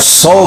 100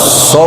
100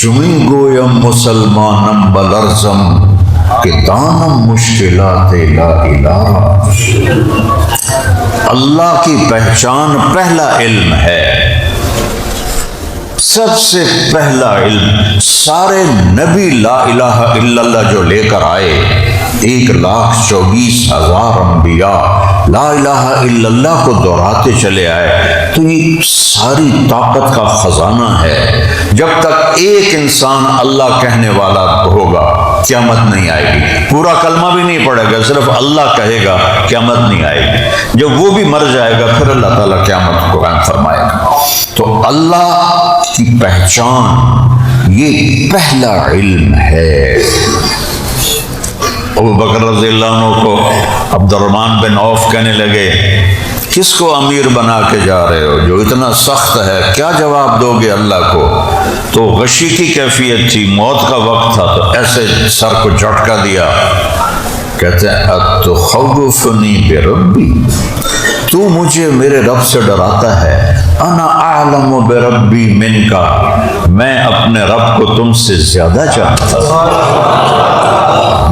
چمی گویم مسلمانم بلرزم کہ دانم مشکلات لا الہ۔ اللہ کی پہچان پہلا علم ہے، سب سے پہلا علم۔ سارے نبی لا الہ الا اللہ جو لے کر آئے، 1,24,000 انبیاء لا الہ الا اللہ کو دہراتے چلے آئے، تو یہ ساری طاقت کا خزانہ ہے۔ جب تک ایک انسان اللہ کہنے والا ہوگا قیامت نہیں آئے گی، پورا کلمہ بھی نہیں پڑھے گا، صرف اللہ کہے گا، قیامت نہیں آئے گی۔ جب وہ بھی مر جائے گا پھر اللہ تعالیٰ قیامت کو قائم فرمائے گا۔ تو اللہ کی پہچان یہ پہلا علم ہے۔ ابو بکر رضی اللہ عنہ کو عبد الرحمن بن عوف کہنے لگے، کس کو امیر بنا کے جا رہے ہو جو اتنا سخت ہے، کیا جواب دو گے اللہ کو؟ تو غشی کی کیفیت تھی، موت کا وقت تھا، تو ایسے سر کو جھٹکا دیا، کہتے ہیں اتخوفنی بربی، تو مجھے میرے رب سے ڈراتا ہے؟ انا اعلم بربی منک، میں اپنے رب کو تم سے زیادہ جانتا ہوں،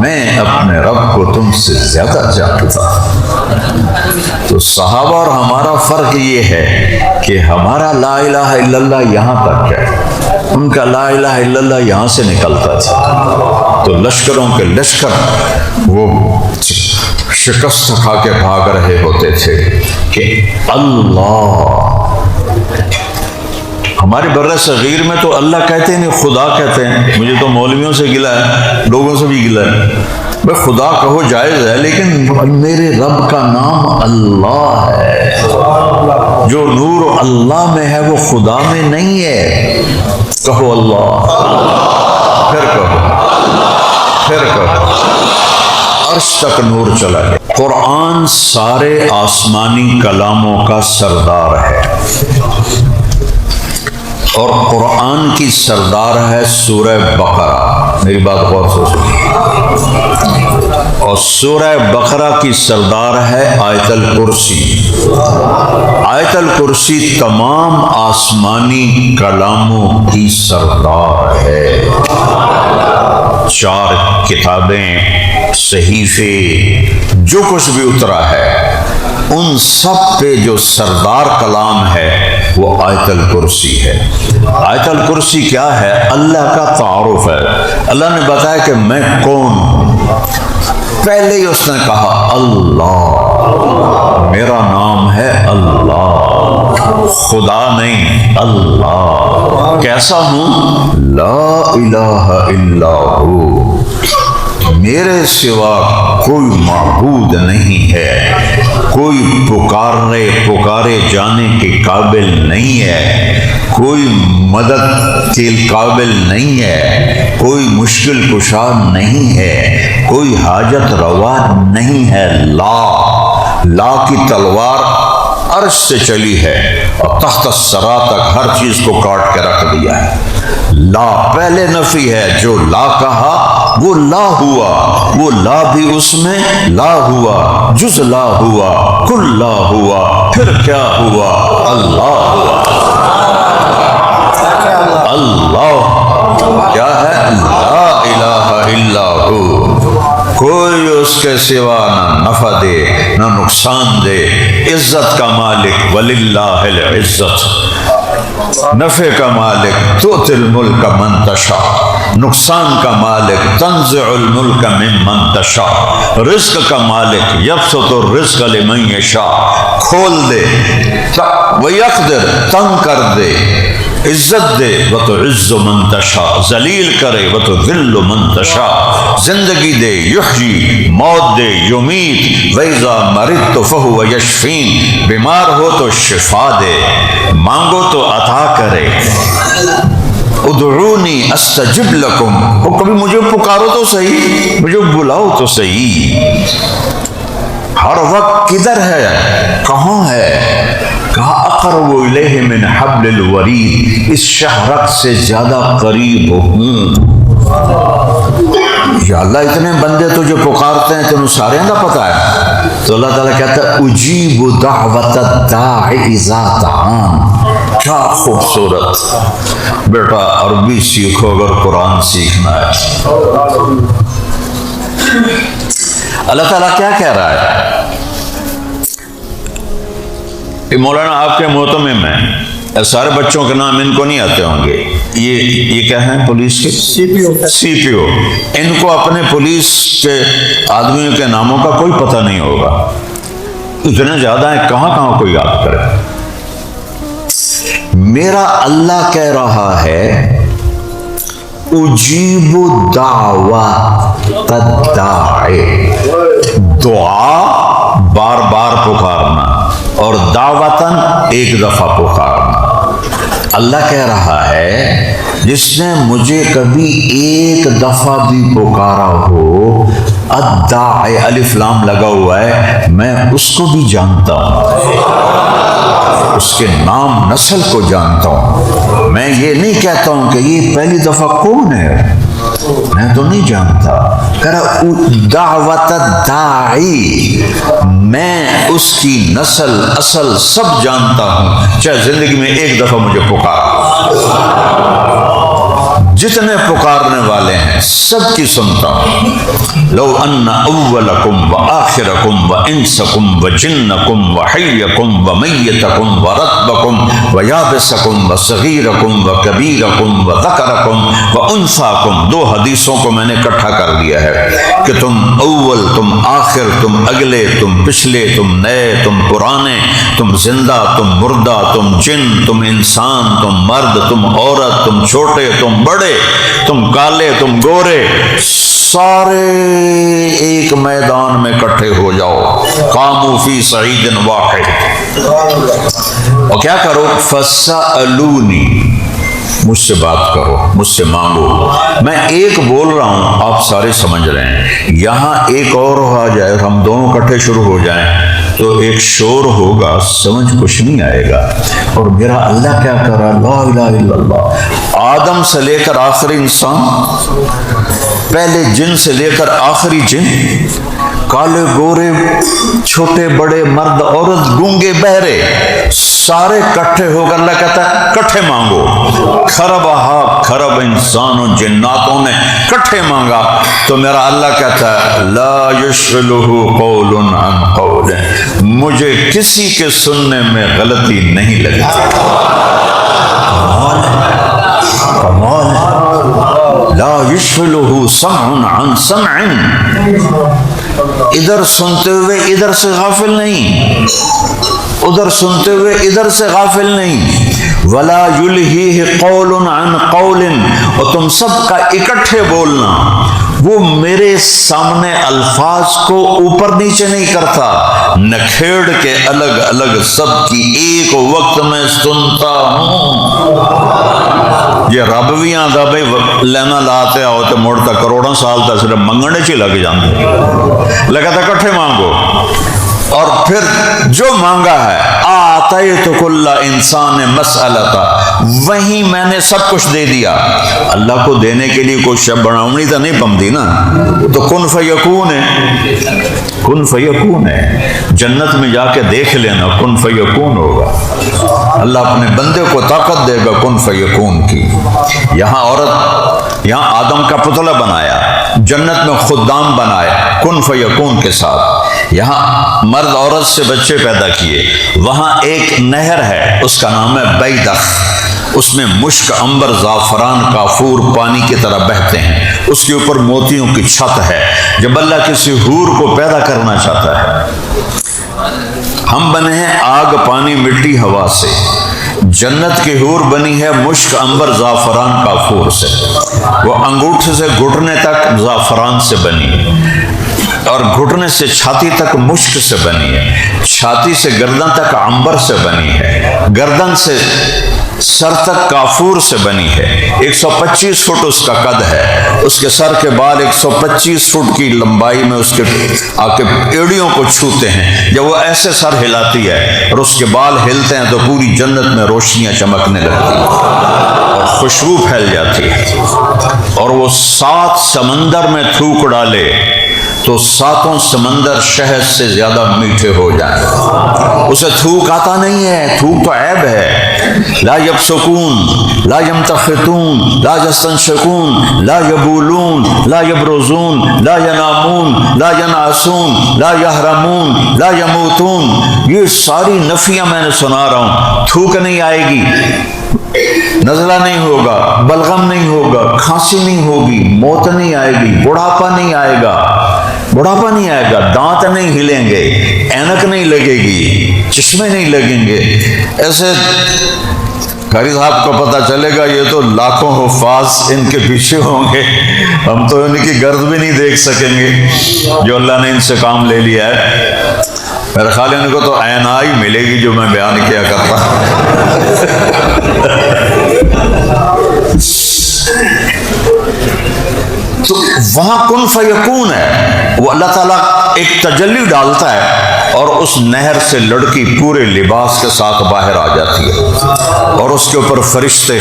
میں اپنے رب کو تم سے زیادہ جانتا ہوں۔ تو صحابہ اور ہمارا فرق یہ ہے کہ ہمارا لا الہ الا اللہ یہاں تک ہے، ان کا لا الہ الا اللہ یہاں سے نکلتا تھا۔ تو لشکروں کے لشکر وہ شکست کھا کے بھاگ رہے ہوتے تھے کہ اللہ، ہمارے بر صغیر میں تو اللہ کہتے ہیں نہیں، خدا کہتے ہیں۔ مجھے تو مولویوں سے گلا ہے، لوگوں سے بھی گلا ہے، بھائی خدا کہو جائز ہے، لیکن میرے رب کا نام اللہ ہے، جو نور اللہ میں ہے وہ خدا میں نہیں ہے۔ کہو اللہ، پھر کہو، پھر کہو، عرش تک نور چلا گیا۔ قرآن سارے آسمانی کلاموں کا سردار ہے، اور قرآن کی سردار ہے سورہ بقرہ۔ میری بات غور سے سنیے۔ اور سورہ بقرہ کی سردار ہے آیت الکرسی۔ آیت الکرسی تمام آسمانی کلاموں کی سردار ہے۔ 4 کتابیں، صحیفے، جو کچھ بھی اترا ہے، ان سب پہ جو سردار کلام ہے وہ آیت الکرسی ہے۔ آیت الکرسی کیا ہے؟ اللہ کا تعارف ہے۔ اللہ نے بتایا کہ میں کون ہوں، پہلے ہی اس نے کہا اللہ، میرا نام ہے اللہ، خدا نہیں، اللہ۔ کیسا ہوں؟ لا الہ الا ہو، میرے سوا کوئی معبود نہیں ہے، کوئی پکارے جانے کے قابل نہیں ہے، کوئی مدد کے قابل نہیں ہے، کوئی مشکل کشا نہیں ہے، کوئی حاجت روا نہیں ہے۔ لا کی تلوار عرش سے چلی ہے اور تحت الثری تک ہر چیز کو کاٹ کے رکھ دیا ہے۔ لا پہلے نفی ہے، جو لا کہا وہ لا ہوا، وہ لا بھی اس میں لا ہوا، جز لا ہوا، کل لا ہوا، پھر کیا ہوا؟ اللہ ہوا۔ اللہ کیا ہے؟ لا الہ الا ہو، کوئی اس کے سوا نہ نفع دے نہ نقصان دے۔ عزت کا مالک وللہ العزت، نفع کا مالک تؤتی الملک من تشاء، نقصان کا مالک تنزع الملک ممن تشاء، رزق کا مالک یبسط الرزق لمن یشاء، کھول دے ویقدر، تنگ کر دے، عزت دے وتعز من تشاء، ذلیل کرے وتذل من تشاء، زندگی دے یحیی، موت دے یمیت، وَإِذَا مَرِضْتُ فَهُوَ يَشْفِينِ، بیمار ہو تو شفا دے، مانگو تو عطا کرے۔ ادعونی استجب لکم، وہ کبھی مجھے پکارو تو صحیح، مجھے بلاؤ تو صحیح۔ ہر وقت کدھر ہے؟ کہاں ہے؟ کہا اقرب الیہ من حبل الورید، اس شہرک سے زیادہ قریب ہوں۔ یا اللہ اتنے بندے تجھے پکارتے ہیں، تینوں سارے کا پتہ ہے۔ تو اللہ تعالیٰ کہتا ہے اجیب دعوت الداع اذا دعان، کیا خوبصورت. بیٹا عربی سیکھو اگر قرآن سیکھنا ہے. اللہ تعالیٰ کیا کہہ رہا ہے؟ یہ مولانا آپ کے محتمم ہیں، سارے بچوں کے نام ان کو نہیں آتے ہوں گے. یہ کیا ہیں پولیس کے؟ سی پی او. ان کو اپنے پولیس کے آدمیوں کے ناموں کا کوئی پتہ نہیں ہوگا. اتنے زیادہ ہیں، کہاں کہاں کوئی یاد کرے. میرا اللہ کہہ رہا ہے اجیب دعوت الداعی، دعا بار بار پکارنا اور دعوتاً ایک دفعہ پکارنا. اللہ کہہ رہا ہے جس نے مجھے کبھی ایک دفعہ بھی پکارا ہو، الداعی الف لام لگا ہوا ہے، میں اس کو بھی جانتا ہوں، اس کے نام نسل کو جانتا ہوں. میں یہ نہیں کہتا ہوں کہ یہ پہلی دفعہ کون ہے، میں تو نہیں جانتا. دعوت الداعی، میں اس کی نسل اصل سب جانتا ہوں، چاہے زندگی میں ایک دفعہ مجھے پکار. جتنے پکارنے والے ہیں سب کی سنتا ہوں. لو ان اولکم وآخرکم وانسکم وجنکم وحیکم ومیتکم ورتبکم ویابسکم وصغیرکم وکبیرکم وذکرکم وانثاکم، دو حدیثوں کو میں نے اکٹھا کر دیا ہے کہ تم اول، تم آخر، تم اگلے، تم پچھلے، تم نئے، تم پرانے، تم زندہ، تم مردہ، تم جن، تم انسان، تم مرد، تم عورت، تم چھوٹے، تم بڑے، تم کالے، تم گورے، سارے ایک میدان میں اکٹھے ہو جاؤ. قاموا فی صعید واحد. اور کیا کرو؟ فسألونی، مجھ سے بات کرو، مجھ سے مانگو. میں ایک بول رہا ہوں، آپ سارے سمجھ رہے ہیں. یہاں ایک اور آ جائے، ہم دونوں اکٹھے شروع ہو جائیں تو ایک شور ہوگا، سمجھ کچھ نہیں آئے گا. اور میرا اللہ کیا کر رہا ہے؟ لا الہ الا اللہ. آدم سے لے کر آخری انسان، پہلے جن سے لے کر آخری جن، کالے گورے، چھوٹے بڑے، مرد عورت، گونگے بہرے، سارے کٹھے ہو کر اللہ کہتا ہے کٹھے مانگو. کھرب انسان و جناتوں نے کٹھے مانگا تو میرا اللہ کہتا ہے لا یشغلہ قول عن قول، مجھے کسی کے سننے میں غلطی نہیں لگتی. لا یشغلہ سمع عن سمع، ادھر سنتے ہوئے ادھر سے غافل نہیں، ادھر سنتے ہوئے ادھر سے غافل نہیں. ولا یلہیہ قول عن قول، اور تم سب کا اکٹھے بولنا وہ میرے سامنے الفاظ کو اوپر نیچے نہیں کرتا، نکھیڑ کے الگ الگ سب کی ایک وقت میں سنتا ہوں. یہ رب بھی آتا بھائی لینا لاتے آؤ تو مڑتا کروڑوں سال تک صرف منگنے چی لگ جاندے، لگا تھا کٹھے مانگو. اور پھر جو مانگا ہے آتیت کل انسان مسئلتا، وہیں میں نے سب کچھ دے دیا. اللہ کو دینے کے لیے کوئی شب بناؤنی تو نہیں بمدی نا، تو کن فیکون ہے، کن فیکون ہے. جنت میں جا کے دیکھ لینا، کن فیکون ہوگا. اللہ اپنے بندے کو طاقت دے گا کن فیکون کی. یہاں عورت، یہاں آدم کا پتلا بنایا، جنت میں خدام بنائے کن فیکون کے ساتھ. یہاں مرد عورت سے بچے پیدا کیے. وہاں ایک نہر ہے، اس کا نام ہے بیدخ، اس میں مشک، عنبر، زعفران، کافور پانی کی طرح بہتے ہیں. اس کے اوپر موتیوں کی چھت ہے. جب اللہ کسی حور کو پیدا کرنا چاہتا ہے، ہم بنے ہیں آگ، پانی، مٹی، ہوا سے. جنت کی حور بنی ہے مشک، عنبر، زعفران، کافور سے. وہ انگوٹھے سے گھٹنے تک زعفران سے بنی ہے، اور گھٹنے سے چھاتی تک مشک سے بنی ہے، چھاتی سے گردن تک عنبر سے بنی ہے، گردن سے سر تک کافور سے بنی ہے. 125 فٹ اس کا قد ہے. اس کے سر کے بال 125 فٹ کی لمبائی میں اس کے آ کے ایڑیوں کو چھوتے ہیں. جب وہ ایسے سر ہلاتی ہے اور اس کے بال ہلتے ہیں تو پوری جنت میں روشنیاں چمکنے لگتی ہیں اور خوشبو پھیل جاتی ہے. اور وہ 7 سمندر میں تھوک ڈالے تو ساتوں سمندر شہد سے زیادہ میٹھے ہو جائیں۔ اسے تھوک آتا نہیں ہے، تھوک تو عیب ہے۔ لا یبسکون لا یمتخطون لا یستنشقون لا یبولون لا یبرزون لا ینامون لا ینعسون لا یحرمون لا یموتون، یہ ساری نفیاں میں نے سنا رہا ہوں۔ تھوک نہیں آئے گی، نزلہ نہیں ہوگا، بلغم نہیں ہوگا، کھانسی نہیں ہوگی، موت نہیں آئے گی، بڑھاپا نہیں آئے گا، بڑھاپا نہیں آئے گا، دانت نہیں ہلیں گے، اینک نہیں لگے گی، چشمے نہیں لگیں گے۔ ایسے قاری صاحب کو پتہ چلے گا یہ تو لاکھوں حفاظ ان کے پیچھے ہوں گے، ہم تو ان کی گرد بھی نہیں دیکھ سکیں گے جو اللہ نے ان سے کام لے لیا ہے۔ میرے خیال ان کو تو عین آئی ملے گی جو میں بیان کیا کرتا۔ تو وہاں کن فیکون ہے، وہ اللہ تعالیٰ ایک تجلی ڈالتا ہے اور اس نہر سے لڑکی پورے لباس کے ساتھ باہر آ جاتی ہے، اور اس کے اوپر فرشتے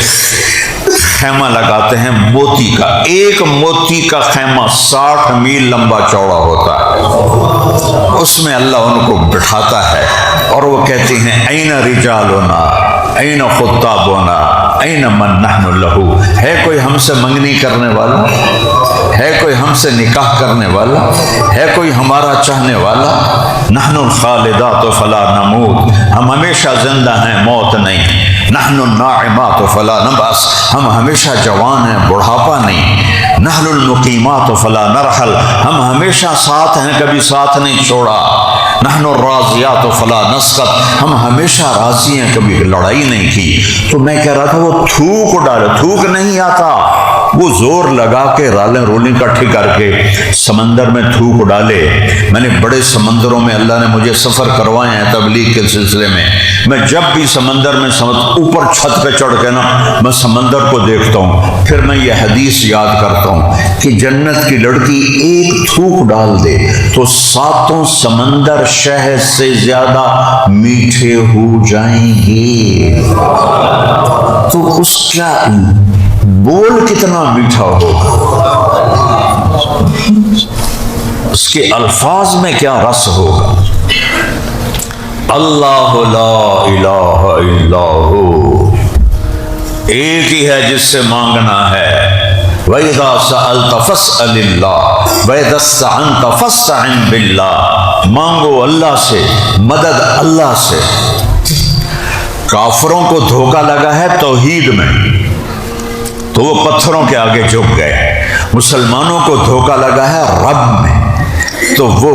خیمہ لگاتے ہیں موتی کا۔ ایک موتی کا خیمہ 60 میل لمبا چوڑا ہوتا ہے، اس میں اللہ ان کو بٹھاتا ہے اور وہ کہتے ہیں این رجالنا این خطابنا این من نحن لہو، ہے کوئی ہم سے منگنی کرنے والا، ہے کوئی ہم سے نکاح کرنے والا، ہے کوئی ہمارا چاہنے والا؟ نحن الخالدات فلا نموت، ہم ہمیشہ زندہ ہیں، موت نہیں۔ نحن الناعمات فلا نبعث، ہم ہمیشہ جوان ہیں، بڑھاپا نہیں۔ نحن المقیمات فلا نرحل، ہم ہمیشہ ساتھ ہیں، کبھی ساتھ نہیں چھوڑا۔ نحن الراضیات فلا نسقط، ہم ہمیشہ راضی ہیں، کبھی لڑائی نہیں کی۔ تو میں کہہ رہا تھا وہ تھوک ڈالے، تھوک نہیں آتا، وہ زور لگا کے رالیں رولیں کٹھی کر کے سمندر میں تھوک ڈالے۔ میں نے بڑے سمندروں میں اللہ نے مجھے سفر کروائے ہیں تبلیغ کے سلسلے میں جب بھی سمندر میں اوپر چھت پہ چڑھ کے نا میں سمندر کو دیکھتا ہوں، پھر میں یہ حدیث یاد کرتا ہوں کہ جنت کی لڑکی ایک تھوک ڈال دے تو ساتوں سمندر شہد سے زیادہ میٹھے ہو جائیں گے۔ تو اس کا بول کتنا میٹھا ہوگا، اس کے الفاظ میں کیا رس ہوگا۔ اللہ لا الہ الا ہو، ایک ہی ہے جس سے مانگنا ہے۔ وَإِذَا سَأَلْتَ فَاسْأَلِ اللَّهِ وَإِذَا اسْتَعَنْتَ فَاسْتَعِنْ بِاللَّهِ، مانگو اللہ سے، مدد اللہ سے۔ کافروں کو دھوکہ لگا ہے توحید میں تو وہ پتھروں کے آگے جھک گئے، مسلمانوں کو دھوکہ لگا ہے رب میں تو وہ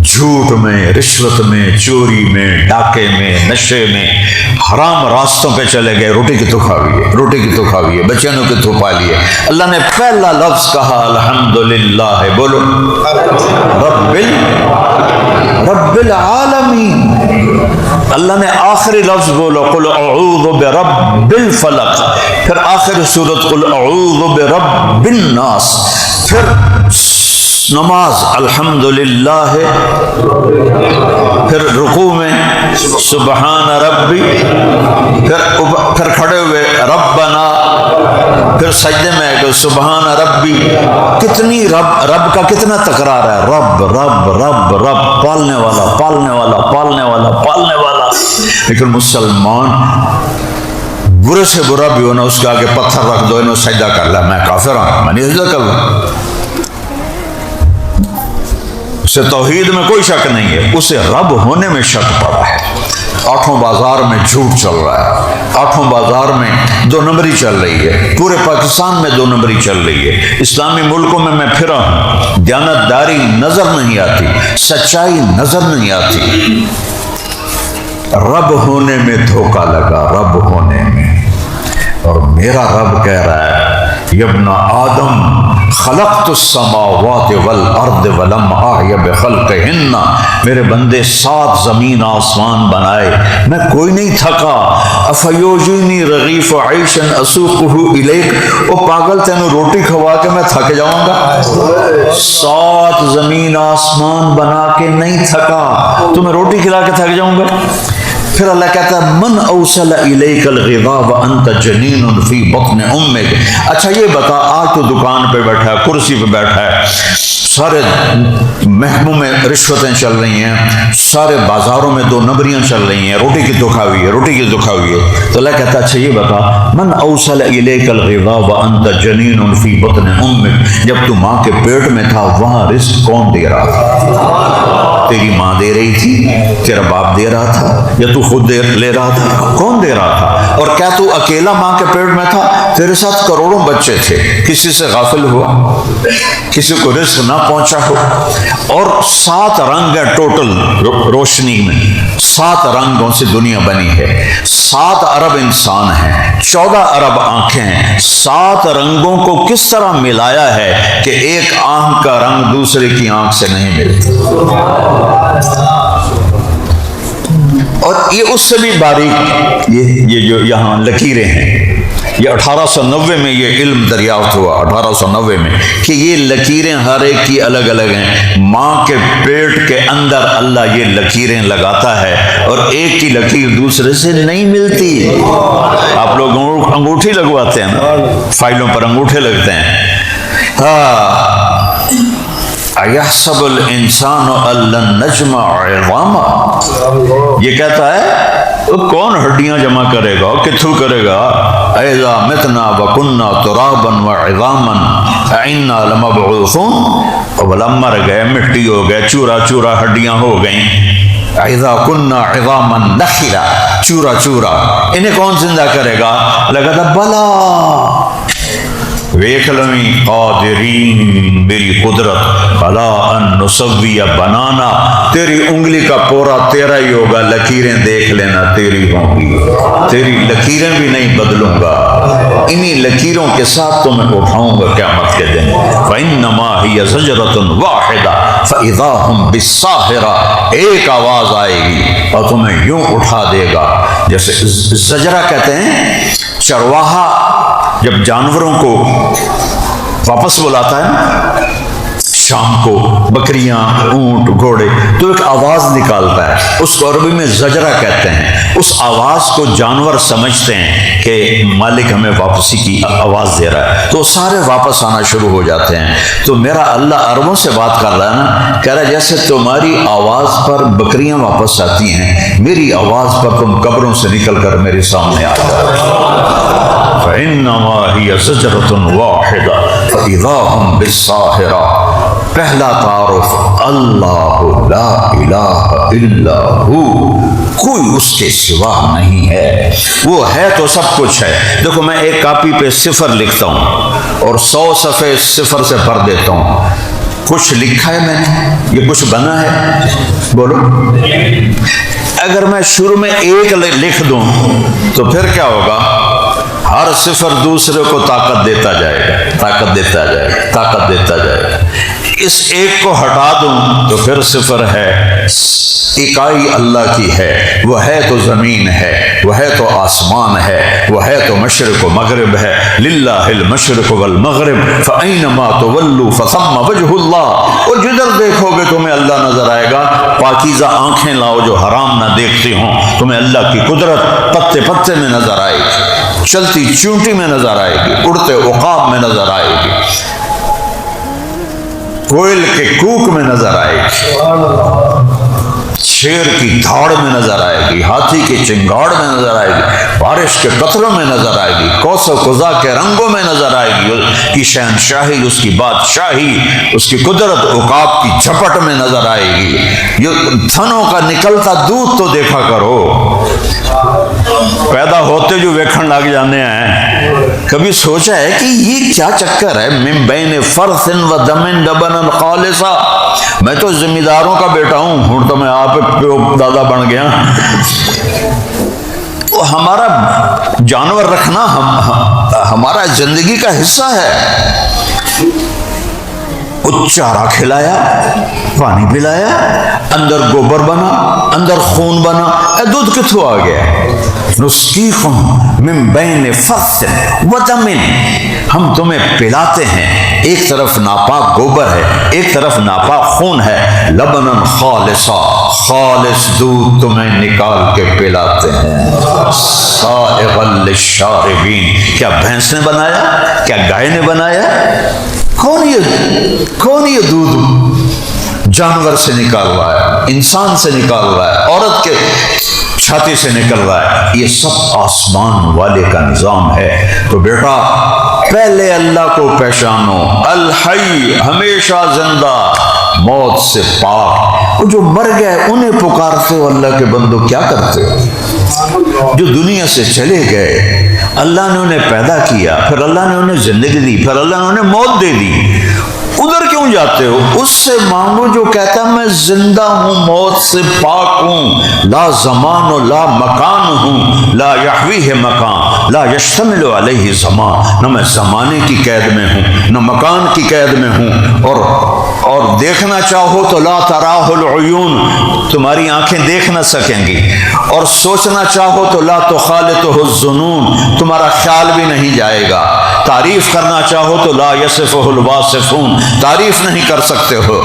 جھوٹ میں، رشوت میں، چوری میں، ڈاکے میں، نشے میں، حرام راستوں پہ چلے گئے۔ روٹی کی تو کھاوی ہے، روٹی کی تو کھاوی ہے، بچنوں کی تو پا لیے۔ اللہ نے پہلا لفظ کہا الحمدللہ، بولو رب العالمین۔ اللہ نے آخری لفظ بولو قل اعوذ برب الفلق، پھر آخری سورت قل اعوذ برب الناس، پھر نماز الحمدللہ، پھر رکوع میں سبحان ربی، پھر کھڑے ہوئے ربنا، پھر سجدے میں کہ سبحان ربی۔ کتنی رب کا کتنا تکرار ہے، رب رب رب رب، پالنے والا پالنے والا پالنے والا پالنے والا۔ لیکن مسلمان برے سے برا بھی ہونا، اس کے آگے پتھر رکھ دو، انہوں سجدہ کر لیا، میں کافر ہوں، میں نہیں سجدہ کر لوں۔ اسے توحید میں کوئی شک نہیں ہے، اسے رب ہونے میں شک پڑا ہے۔ آٹھوں بازار میں جھوٹ چل رہا ہے، آٹھوں بازار میں دو نمبری چل رہی ہے، پورے پاکستان میں دو نمبری چل رہی ہے۔ اسلامی ملکوں میں پھرا ہوں، دیانتداری نظر نہیں آتی، سچائی نظر نہیں آتی۔ رب ہونے میں دھوکہ لگا، رب ہونے میں۔ اور میرا رب کہہ رہا ہے یا ابن آدم خلقت السماوات والارض ولم اعی بخلقہن، میرے بندے 7 زمین آسمان بنائے، میں کوئی نہیں تھکا۔ افیوجینی رغیف عیشا اسوقہ الیک، او پاگل تینوں روٹی کھوا کے میں تھک جاؤں گا؟ 7 زمین آسمان بنا کے نہیں تھکا، تمہیں روٹی کھلا کے تھک جاؤں گا؟ پھر اللہ کہتا ہے من اوصل الیک الغذاء وانت جنین فی بطن امک. اچھا یہ بتا، آج تو دکان پہ بیٹھا ہے، کرسی پہ بیٹھا ہے، سارے محکموں میں رشوتیں چل رہی ہیں، سارے بازاروں میں 2 نمبریاں چل رہی ہیں، روٹی کی دکھا ہوئی ہے، روٹی کی دکھا ہوئی ہے. تو اللہ کہتا ہے اچھا یہ بتا من اوصل الیک الغذاء وانت جنین فی بطن امک، جب تو ماں کے پیٹ میں تھا وہاں رزق کون دے رہا تھا؟ تیری ماں دے رہی تھی، تیرا باپ دے رہا تھا، یا تو خود لے رہا تھا؟ کون دے رہا تھا؟ اور کیا تو اکیلا ماں کے پیٹ میں تھا؟ تیرے ساتھ کروڑوں بچے تھے، کسی سے غافل ہوا، کسی کو رزق نہ پہنچا ہو. اور 7 رنگ ہے ٹوٹل روشنی میں، 7 رنگوں سے دنیا بنی ہے، 7 ارب انسان ہیں، 14 ارب آنکھیں ہیں. 7 رنگوں کو کس طرح ملایا ہے کہ ایک آنکھ کا رنگ دوسرے کی آنکھ سے نہیں ملتا. اور یہ اس سے بھی باریک، یہ جو یہاں لکیریں ہیں، یہ 1890 میں یہ علم دریافت ہوا، 1890 میں، کہ یہ لکیریں ہر ایک کی الگ الگ ہیں. ماں کے پیٹ کے اندر اللہ یہ لکیریں لگاتا ہے اور ایک کی لکیر دوسرے سے نہیں ملتی. آپ لوگ انگوٹھی لگواتے ہیں نا، فائلوں پر انگوٹھے لگتے ہیں. اَيَحْسَبُ الْإِنسَانُ أَلَّن نَجْمَعَ عِظَامًا، یہ کہتا ہے کون ہڈیاں جمع کرے گا، کتھو کرے گا. اِذَا مِتْنَا وَكُنَّا تُرَابًا وَعِظَامًا أَإِنَّا لَمَبْعُوثُونَ. بھلا مر گئے، مٹی ہو گئے، چورا چورا ہڈیاں ہو گئیں. اِذَا كُنَّا عِظَامًا نَخِرًا، چورا چورا، انہیں کون زندہ کرے گا؟ لگا تھا بلا ویکھ لویں قادرین، میری قدرت، بلا ان نسوی بنانا، تیری انگلی کا پورا تیرا ہی ہوگا، لکیریں دیکھ لینا تیری ہوں گی، تیری لکیریں بھی نہیں بدلوں گا، انہی لکیروں کے ساتھ تو میں اٹھاؤں گا قیامت کے دن. فَإِنَّمَا هِيَ زَجْرَةٌ وَاحِدَةٌ فَإِذَا هُمْ بِالسَّاهِرَةِ، ایک آواز آئے گی اور تمہیں یوں اٹھا دے گا. جیسے زجرہ کہتے ہیں، چرواہا جب جانوروں کو واپس بلاتا ہے شام کو، بکریاں، اونٹ، گھوڑے، تو ایک آواز نکالتا ہے، اس کو عربی میں زجرہ کہتے ہیں. اس آواز کو جانور سمجھتے ہیں کہ مالک ہمیں واپسی کی آواز دے رہا ہے، تو سارے واپس آنا شروع ہو جاتے ہیں. تو میرا اللہ عربوں سے بات کر رہا ہے نا، کہہ رہا ہے جیسے تمہاری آواز پر بکریاں واپس آتی ہیں، میری آواز پر تم قبروں سے نکل کر میرے سامنے آ جاؤ. فَإِنَّمَا هِيَ زَجْرَةٌ وَاحِدَةٌ فَإِذَا هُمْ بِالسَّاهِرَةِ. پہلا تعارف، اللہ لا الہ الا ہو، کوئی اس کے سوا نہیں ہے. وہ ہے تو سب کچھ ہے. دیکھو میں ایک کاپی پہ 0 لکھتا ہوں اور 100 صفحے 0 سے بھر دیتا ہوں. کچھ لکھا ہے میں نے، یہ کچھ بنا ہے؟ بولو. اگر میں شروع میں 1 لکھ دوں تو پھر کیا ہوگا؟ ہر 0 دوسرے کو طاقت دیتا جائے گا، طاقت دیتا جائے گا، طاقت دیتا جائے گا. اس 1 کو ہٹا دوں تو پھر 0 ہے. اکائی اللہ کی ہے، وہ ہے تو زمین ہے، وہ ہے تو آسمان ہے، وہ ہے تو مشرق و مغرب ہے. للہ المشرق والمغرب فأینما تولوا فثم وجہ اللہ. اور جدھر دیکھو گے تمہیں اللہ نظر آئے گا. پاکیزہ آنکھیں لاؤ جو حرام نہ دیکھتی ہوں، تمہیں اللہ کی قدرت پتے پتے میں نظر آئے گی، چلتی چونٹی میں نظر آئے گی، اڑتے عقاب میں نظر آئے گی، کوئل کے کوک میں نظر آئے گی، شیر کی دھاڑ میں نظر آئے گی، ہاتھی کے چنگاڑ میں نظر آئے گی، بارش کے قطروں میں نظر آئے گی، کوس و قزح کے رنگوں میں نظر آئے گی. اس کی شہنشاہی، اس کی بادشاہی، اس کی قدرت عقاب کی جھپٹ میں نظر آئے گی. یہ تھنوں کا نکلتا دودھ تو دیکھا کرو، پیدا ہوتے جو ویکھن لگ جانے ہیں. کبھی سوچا ہے کہ یہ کیا چکر ہے؟ من بین فرث و دم لبنا خالصا. میں تو ذمہ داروں کا بیٹا ہوں تو میں آپ دادا بن گیا. ہمارا جانور رکھنا ہمارا زندگی کا حصہ ہے. چارہ کھلایا، پانی پلایا، اندر گوبر بنا، اندر خون بنا، دودھ کتھوں آ گیا؟ نسقیکم من بین فرث و دم. ہم تمہیں پلاتے ہیں، ایک طرف ناپاک گوبر ہے، ایک طرف ناپاک خون ہے، لبنن خالصا، خالص دودھ تمہیں نکال کے پلاتے ہیں، سائغا للشاربین۔ کیا بھینس نے بنایا؟ کیا گائے نے بنایا؟ کون یہ دودھ جانور سے نکال رہا ہے، انسان سے نکال رہا ہے، عورت کے چھاتی سے نکل رہا ہے؟ یہ سب آسمان والے کا نظام ہے۔ تو بیٹا پہلے اللہ کو پہچانو، الحی، ہمیشہ زندہ، موت سے پاک۔ وہ جو مر گئے انہیں پکارتے ہو اللہ کے بندو، کیا کرتے ہو؟ جو دنیا سے چلے گئے، اللہ نے انہیں پیدا کیا، پھر اللہ نے انہیں زندگی دی، پھر اللہ نے انہیں موت دے دی، ادھر کیوں جاتے ہو؟ اس سے مانگو جو کہتا ہے میں زندہ ہوں، موت سے پاک ہوں، لا زمان و لا مکان ہوں، لا یحویہ مکان لا یشتمل علیہ زمان، نہ میں زمانے کی قید میں ہوں نہ مکان کی قید میں ہوں، اور دیکھنا چاہو تو لا تراہ العیون، تمہاری آنکھیں دیکھ نہ سکیں گی، اور سوچنا چاہو تو لا تخالطہ الظنون، تمہارا خیال بھی نہیں جائے گا، تعریف کرنا چاہو تو لا یصفہ الواصفون، تعریف نہیں کر سکتے ہو۔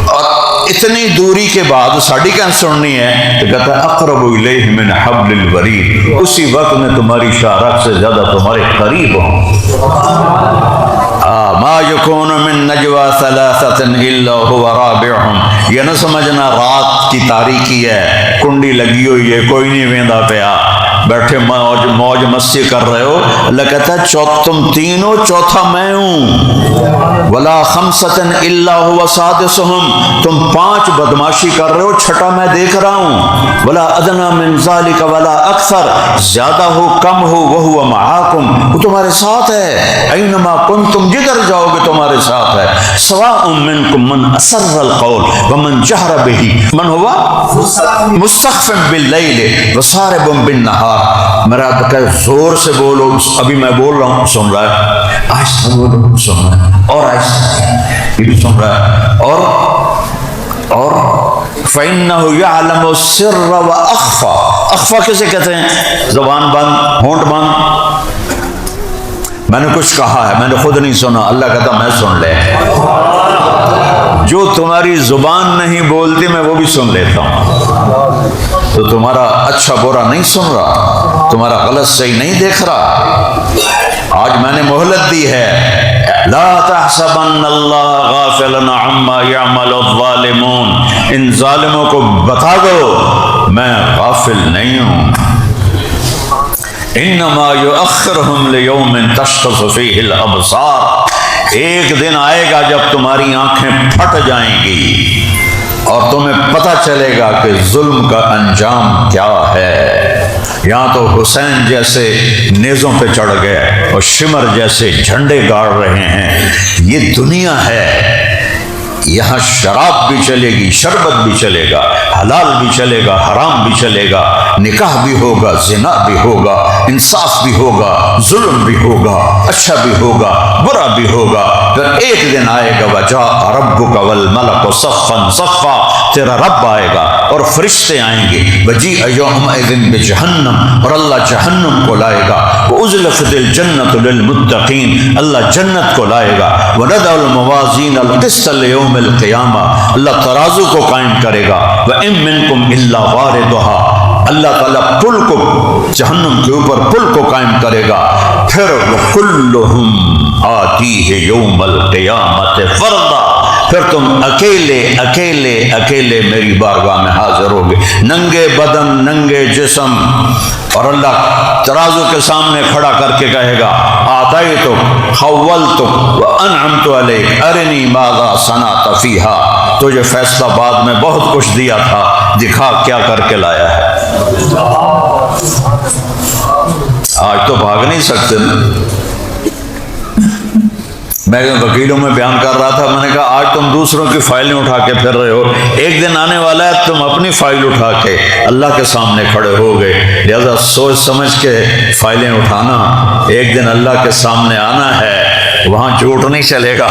اور اتنی دوری کے بعد ساڑھی کیا سننی ہے؟ تو کہتا ہے اقرب الیہ من حبل الورید، اسی وقت میں تمہاری شاہراہ سے زیادہ تمہارے قریب ہوں۔ ما یکون من نجوى ثلاثة الا هو رابعهم، یہ نہ سمجھنا رات کی تاریکی ہے، کنڈی لگی ہوئی ہے، کوئی نہیں ویندا پیا، بیٹھے موج مستی کر رہے ہو، اللہ کہتا ہے تم تینوں چوتھا میں ہوں، ولا خمسة الا هو سادسهم، تم پانچ بدماشی کر رہے ہو، چھٹا میں دیکھ رہا ہوں، ولا ادنى من ذلك ولا اکثر، زیادہ ہو کم ہو وهو معاکم، وہ تمہارے ساتھ ہے، اینما کنتم، جدھر جاؤ گے تمہارے ساتھ ہے، سواء منکم من اسر القول ومن جہر به، من هو مستخف باللیل وسارب بالنہار۔ میرا کہ زور سے بولو، ابھی میں بول رہا ہوں سن رہا ہے، آہستہ بولو سن رہا ہے، اور آہستہ یہ بھی سن رہا ہے، اور فَإِنَّهُ يَعْلَمُ السِّرَّ وَأَخْفَى، اخفا کسے کہتے ہیں؟ زبان بند، ہونٹ بند، میں نے کچھ کہا ہے، میں نے خود نہیں سنا، اللہ کہتا میں سن لے، جو تمہاری زبان نہیں بولتی میں وہ بھی سن لیتا ہوں، تو تمہارا اچھا برا نہیں سن رہا، تمہارا غلط صحیح نہیں دیکھ رہا۔ آج میں نے مہلت دی ہے، لا تحسبن اللہ غافلا عما يعمل الظالمون، ان ظالموں کو بتا دو میں غافل نہیں ہوں، انما یؤخرہم لیوم تشخص فیہ الابصار، ایک دن آئے گا جب تمہاری آنکھیں پھٹ جائیں گی اور تمہیں پتہ چلے گا کہ ظلم کا انجام کیا ہے۔ یہاں تو حسین جیسے نیزوں پہ چڑھ گئے اور شمر جیسے جھنڈے گاڑ رہے ہیں، یہ دنیا ہے، یہاں شراب بھی چلے گی، شربت بھی چلے گا، حلال بھی چلے گا، حرام بھی چلے گا، نکاح بھی ہوگا، زنا بھی ہوگا، انصاف بھی ہوگا، ظلم بھی ہوگا، اچھا بھی ہوگا، برا بھی ہوگا۔ پھر ایک دن آئے گا وجاء ربک والملک صفا صفا، تیرا رب آئے گا اور فرشتے آئیں گے، وجیء یومئذ بجہنم، اور اللہ جہنم کو لائے گا، وازلفت الجنۃ للمتقین، اللہ جنت کو لائے گا، وندع الموازین القسط لیوم القیامہ، اللہ ترازو کو قائم کرے گا، وَإِن مِّنكُمْ إِلَّا وَارِدُهَا، اللہ تعالیٰ پل کو، جہنم کے اوپر پل کو قائم کرے گا، پھر وَكُلُّهُمْ آتِيهِ يَوْمَ الْقِيَامَةِ فَرْدًا، پھر تم اکیلے میری بارگاہ میں حاضر ہوگے، ننگے بدن، ننگے جسم، اور اللہ ترازو کے سامنے کھڑا کر کے کہے گا آتیتک خولتک وانعمت علیک ارنی ماذا صنعت فیہا، تجھے فیصلہ بعد میں بہت کچھ دیا تھا، دکھا کیا کر کے لایا ہے۔ آج تو بھاگ نہیں سکتے۔ میں وکیلوں میں بیان کر رہا تھا، میں نے کہا آج تم دوسروں کی فائلیں اٹھا کے پھر رہے ہو، ایک دن آنے والا ہے تم اپنی فائل اٹھا کے اللہ کے سامنے کھڑے ہو گئے، لہذا سوچ سمجھ کے فائلیں اٹھانا، ایک دن اللہ کے سامنے آنا ہے، وہاں جھوٹ نہیں چلے گا،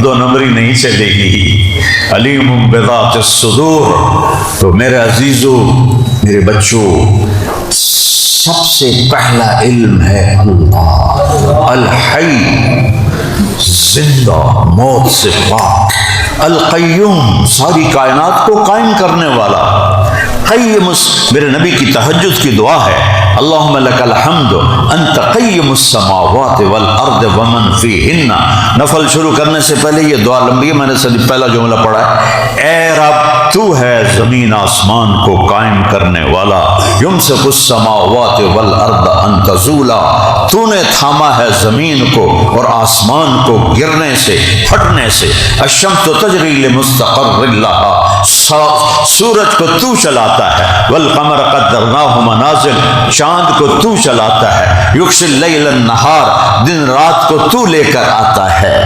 دو نمبری نہیں چلے گی، علیم بذات الصدور۔ تو میرے عزیزو، میرے بچوں، سب سے پہلا علم ہے اللہ الحی، زندہ، موت سے پاک، القیوم، ساری کائنات کو قائم کرنے والا، قیم، میرے نبی کی تہجد کی دعا ہے، اللہم لک الحمد انت قیم السماوات والارض ومن فیہن۔ نفل شروع کرنے سے پہلے یہ دعا لمبی ہے، میں نے پہلا جملہ پڑھا ہے، اے رب تو ہے زمین آسمان کو قائم کرنے والا، یمسک السماوات والارض ان تزولا، تو نے تھاما ہے زمین کو اور آسمان کو گرنے سے، پھٹنے سے، الشمس تجری لمستقر لہا، سورج کو تو چلاتا ہے، والقمر قدرناہ منازل، چاند کو تو چلاتا ہے، یغشی اللیل النہار، دن رات کو تو لے کر آتا ہے،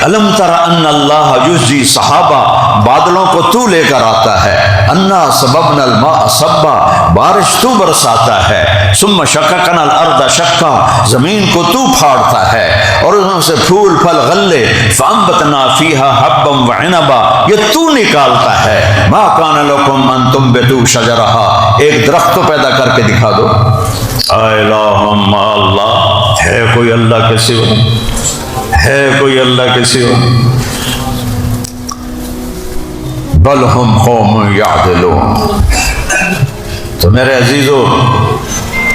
علم تر ان اللہ یجزی صحابہ، بادلوں کو تو لے کر آتا ہے، انا سببنا الماء صبا، بارش تو برساتا ہے، ثم شققنا الارض شقا، زمین کو تو پھاڑتا ہے اور ان سے پھول پھل غلے، فانبتنا فیہا حبا وعنبا، یہ تو نکالتا ہے، ما کان لکم ان تنبتوا شجرہا، ایک درخت تو پیدا کر کے دکھا دو، اے الہم اللہ، ہے کوئی اللہ کے سوا؟ ہے کوئی اللہ کے سوا؟ بل ہم قوم یعدلون۔ تو میرے عزیزو،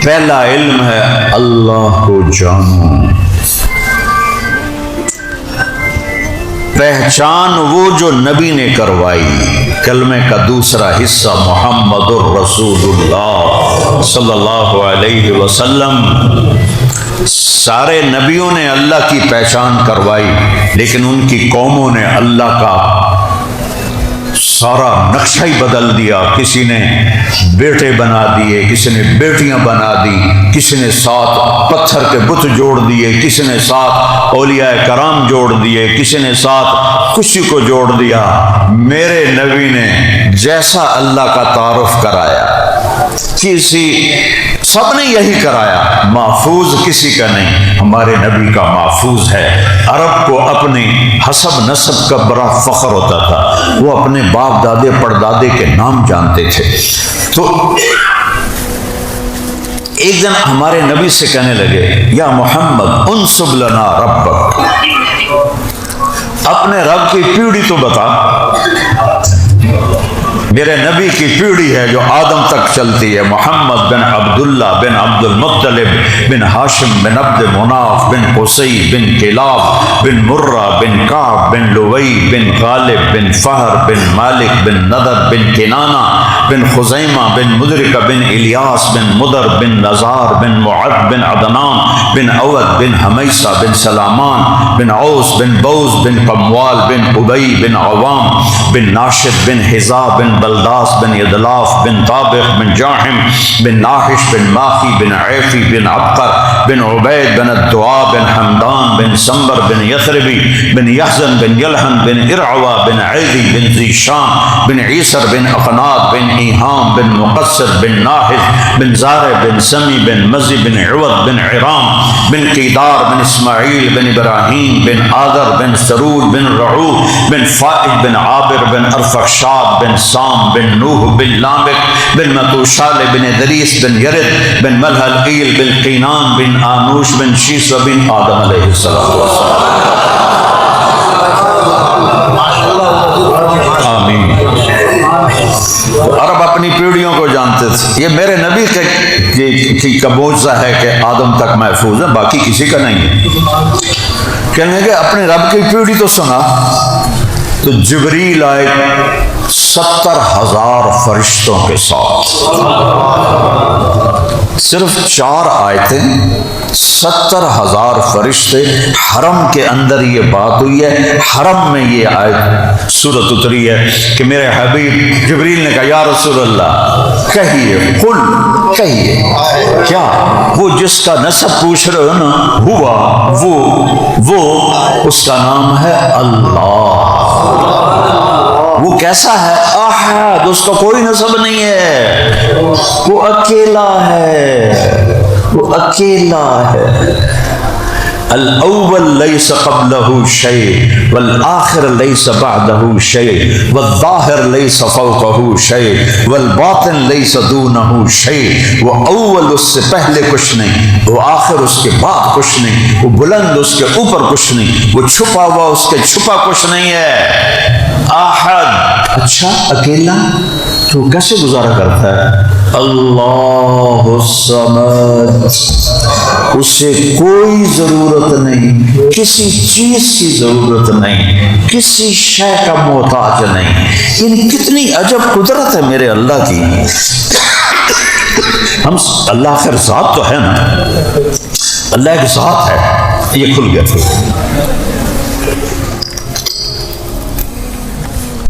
پہلا علم ہے اللہ کو جانو، پہچان وہ جو نبی نے کروائی، کلمے کا دوسرا حصہ محمد الرسول اللہ صلی اللہ علیہ وسلم۔ سارے نبیوں نے اللہ کی پہچان کروائی، لیکن ان کی قوموں نے اللہ کا سارا نقشہ ہی بدل دیا، کسی نے بیٹے بنا دیے، کسی نے بیٹیاں بنا دی، کسی نے ساتھ پتھر کے بت جوڑ دیے، کسی نے ساتھ اولیاء کرام جوڑ دیے، کسی نے ساتھ کسی کو جوڑ دیا۔ میرے نبی نے جیسا اللہ کا تعارف کرایا، سب نے یہی کرایا، محفوظ کسی کا نہیں، ہمارے نبی کا محفوظ ہے۔ عرب کو اپنی حسب نسب کا بڑا فخر ہوتا تھا، وہ اپنے باپ دادے پردادے کے نام جانتے تھے۔ تو ایک دن ہمارے نبی سے کہنے لگے، یا محمد انسب لنا ربک، اپنے رب کی پیڑھی تو بتا۔ میرے نبی کی پیڑھی ہے جو آدم تک چلتی ہے، محمد بن عبداللہ بن عبد المطلب بن ہاشم بن عبد مناف بن قصی بن کلاب بن مرہ بن کعب بن لوئی بن غالب بن فہر بن مالک بن نضر بن کنانہ بن خزیمہ بن مدرکہ بن الیاس بن مدر بن نزار بن معد بن عدنان بن عود بن حمیسہ بن سلامان بن عوس بن بوز بن قموال بن ابی بن عوام بن ناشد بن حزا بن بلداس بن ادلاف بن طابق بن جاحم بن ناحش بن ماخی بن عیفی بن عبقر بن عبید بن الدعاء بن حمدان بن سنبر بن یثربی بن یحزن بن یلحن بن ارعوا بن عیدی بن ذیشان بن عیسر بن اقناد بن ایہام بن مقصر بن ناحد بن زارع بن سمی بن مزی بن عوض بن عرام بن قیدار بن اسماعیل بن ابراہیم بن آذر بن سرود بن رعو بن فائد بن عابر بن ارفخشاد بن سام بن نوح بن لامک بن متوشال بن ادریس بن یرد بن ملحل ایل بن قینان بن آنوش بن شیس بن آدم علیہ السلام۔ آمین۔ عرب اپنی پیڑھیوں کو جانتے تھے، یہ میرے نبی کی کا معجزہ ہے کہ آدم تک محفوظ ہے، باقی کسی کا نہیں ہے۔ کہنے کہ اپنے رب کی پیڑھی تو سنا، تو جبریل آئے 70,000 فرشتوں کے ساتھ، صرف 4 آیتیں، 70,000 فرشتے، حرم کے اندر یہ بات ہوئی ہے، حرم میں یہ آیت سورت اتری ہے کہ میرے حبیب جبریل نے کہا یا رسول اللہ کہیے، قل کہیے، کیا وہ جس کا نسب پوچھ رہے ہو نا، ہوا وہ اس کا نام ہے اللہ۔ وہ کیسا ہے؟ احد، اس کا کوئی نسب نہیں ہے، وہ اکیلا ہے، وہ اکیلا ہے۔ الاول لیس قبلہ شیء والآخر لیس بعدہ شیء والظاہر لیس فوقہ شیء والباطن لیس دونہ شیء، وہ اول اس سے پہلے کچھ نہیں، وہ آخر اس کے بعد کچھ نہیں، وہ بلند اس کے اوپر کچھ نہیں، وہ چھپا ہوا اس کے چھپا کچھ نہیں ہے۔ احد، اچھا اکیلا تو کیسے گزارا کرتا ہے؟ اللہ الصمد، اسے کوئی ضرورت نہیں، کسی چیز کی ضرورت نہیں، کسی شے کا محتاج نہیں۔ یعنی کتنی عجب قدرت ہے میرے اللہ کی۔ ہم اللہ خیر ذات تو ہے نا، اللہ ایک ذات ہے۔ یہ کھل گیا پھر،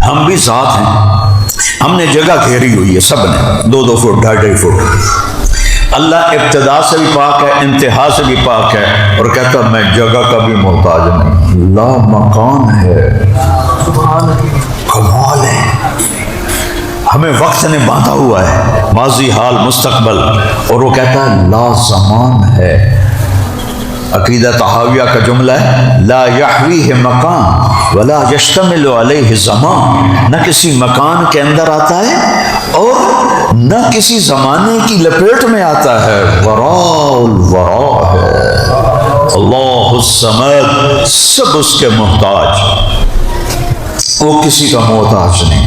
ہم بھی ذات ہیں، ہم نے جگہ گھیری ہوئی ہے سب نے، 2-2 فٹ 2.5 فٹ۔ اللہ ابتدا سے بھی پاک ہے، انتہا سے بھی پاک ہے، اور کہتا میں جگہ کا بھی محتاج نہیں۔ لا مکان ہے، کمال ہے۔ ہمیں وقت نے باندھا ہوا ہے، ماضی حال مستقبل، اور وہ کہتا ہے لا زمان ہے۔ عقیدہ طحاویہ کا جملہ ہے لا یحویہ مکان ولا یشتمل علیہ زمان، نہ کسی مکان کے اندر آتا ہے اور نہ کسی زمانے کی لپیٹ میں آتا ہے، وراء الوراء ہے۔ اللہ الصمد، سب اس کے محتاج، وہ کسی کا محتاج نہیں،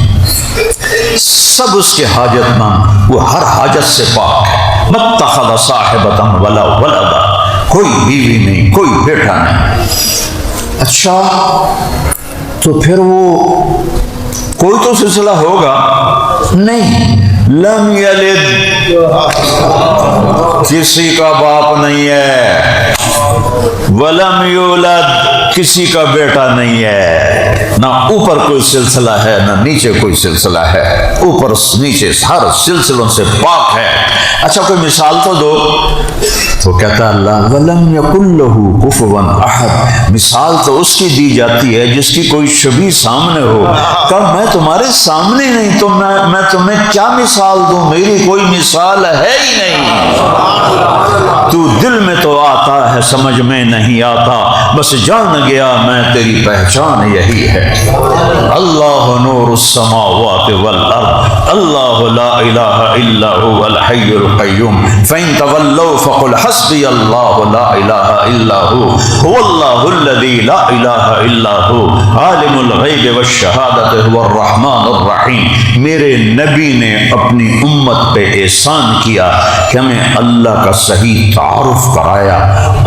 سب اس کے حاجت مند، وہ ہر حاجت سے پاک ہے۔ متخذ صاحبۃ ولا ولدا، کوئی بیوی نہیں، کوئی بیٹا نہیں۔ اچھا تو پھر وہ کوئی تو سلسلہ ہوگا نہیں، لم یلد، کسی کا باپ نہیں ہے، ولم یولد، کسی کا بیٹا نہیں ہے، نہ اوپر کوئی سلسلہ ہے نہ نیچے کوئی سلسلہ ہے، اوپر نیچے ہر سلسلوں سے پاک ہے۔ اچھا کوئی مثال تو دو، تو کہتا اللہ وَلَمْ يَكُنْ لَهُ كُفُوًا أَحَدٌ، مثال تو اس کی دی جاتی ہے جس کی کوئی شبیہ سامنے ہو۔ کہ میں تمہارے سامنے نہیں تو میں تمہیں کیا مثال دوں، میری کوئی مثال ہے ہی نہیں۔ تو دل میں تو آتا ہے سمجھ میں نہیں آتا، بس جان گیا میں تیری پہچان یہی ہے۔ اللہ نور السماوات والارض، اللہ لا الہ الا هو الحی القیوم، فإن تولوا فقل حسبی اللہ لا الہ الا هو اللہ الذی لا الہ الا هو عالم الغیب والشہادۃ هو الرحمن الرحیم۔ میرے نبی نے اپنی امت پہ احسان کیا کہ ہمیں اللہ کا صحیح تعارف کرایا،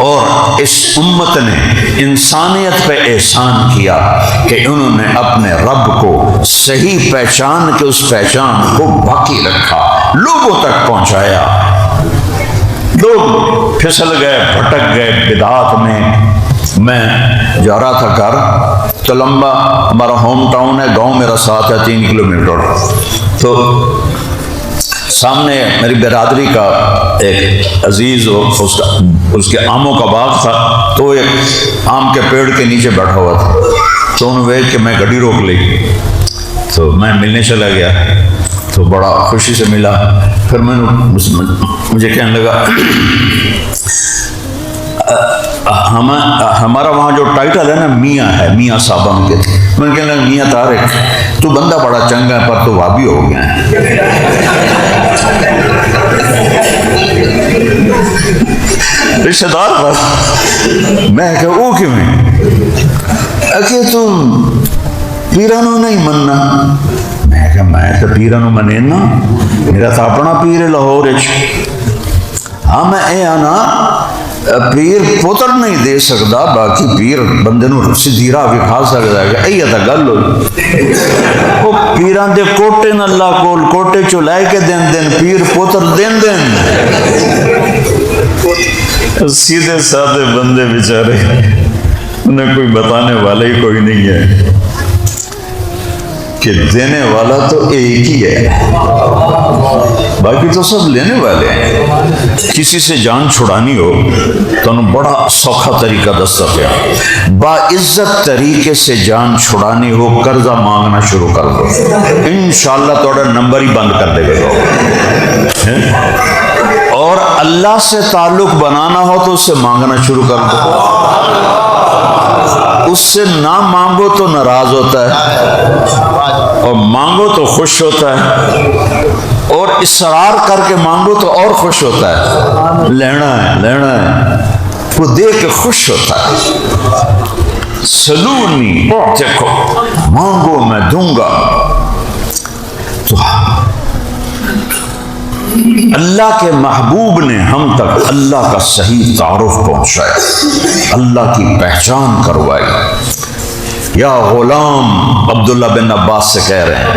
اور اس امت نے انسانیت پہ احسان کیا کہ انہوں نے اپنے رب کو صحیح پہچان کے اس پہچان کو باقی رکھا، لوگوں تک پہنچایا۔ لوگ پھسل گئے، بھٹک گئے بدعات میں۔ میں جا رہا تھا گھر، تو لمبا ہمارا ہوم ٹاؤن ہے، گاؤں میرا ساتھ ہے 3 کلومیٹر، تو سامنے میری برادری کا ایک عزیز اس کے آموں کا باغ تھا، تو ایک آم کے پیڑ کے نیچے بیٹھا ہوا تھا، تو انہوں نے کہ میں گاڑی روک لی، تو میں ملنے چلا گیا، تو بڑا خوشی سے ملا۔ پھر مجھے کہنے لگا ہمارا وہاں جو ٹائٹل ہے نا میاں ہے، میاں صاحب ہم کے تھے۔ میں نے کہنے لگا میاں طارق تو بندہ بڑا چنگا ہے، پر تو وابی ہو گیا ہے۔ رشتہ دار پر میں کہ وہ کیوں ہے کہ تم پیرانو نہیں مننا؟ میں کہ میں تو پیرانو منینا، میرا تو اپنا پیر لاہور۔ ہاں میں اے آنا پیر پوتر نہیں دے سکتا، باقی پیر بندے نو سیدھی راہ وکھا سکتا ہے۔ یہ تو گل ہوئی، وہ پیران دے کوٹے نہ اللہ کول کوٹے چو لے کے دین پیر پوتر دین۔ سیدھے سادھے بندے بیچارے، انہیں کوئی بتانے والا ہی کوئی نہیں ہے کہ دینے والا تو ایک ہی ہے، باقی تو سب لینے والے ہیں۔ کسی سے جان چھڑانی ہو تو انہوں بڑا سوکھا طریقہ دستا پیا، باعزت طریقے سے جان چھڑانی ہو قرضہ مانگنا شروع کر دو، انشاءاللہ تھوڑا نمبر ہی بند کر دے گا۔ اور اللہ سے تعلق بنانا ہو تو اس سے مانگنا شروع کر دو. اس سے نہ مانگو تو ناراض ہوتا ہے اور مانگو تو خوش ہوتا ہے، اور اصرار کر کے مانگو تو اور خوش ہوتا ہے. لینا ہے لینا ہے، وہ دے کے خوش ہوتا ہے. سلونی دیکھو، مانگو میں دوں گا. تو اللہ کے محبوب نے ہم تک اللہ کا صحیح تعارف پہنچایا، اللہ کی پہچان کروائی. یا غلام، عبداللہ بن عباس سے کہہ رہے ہیں،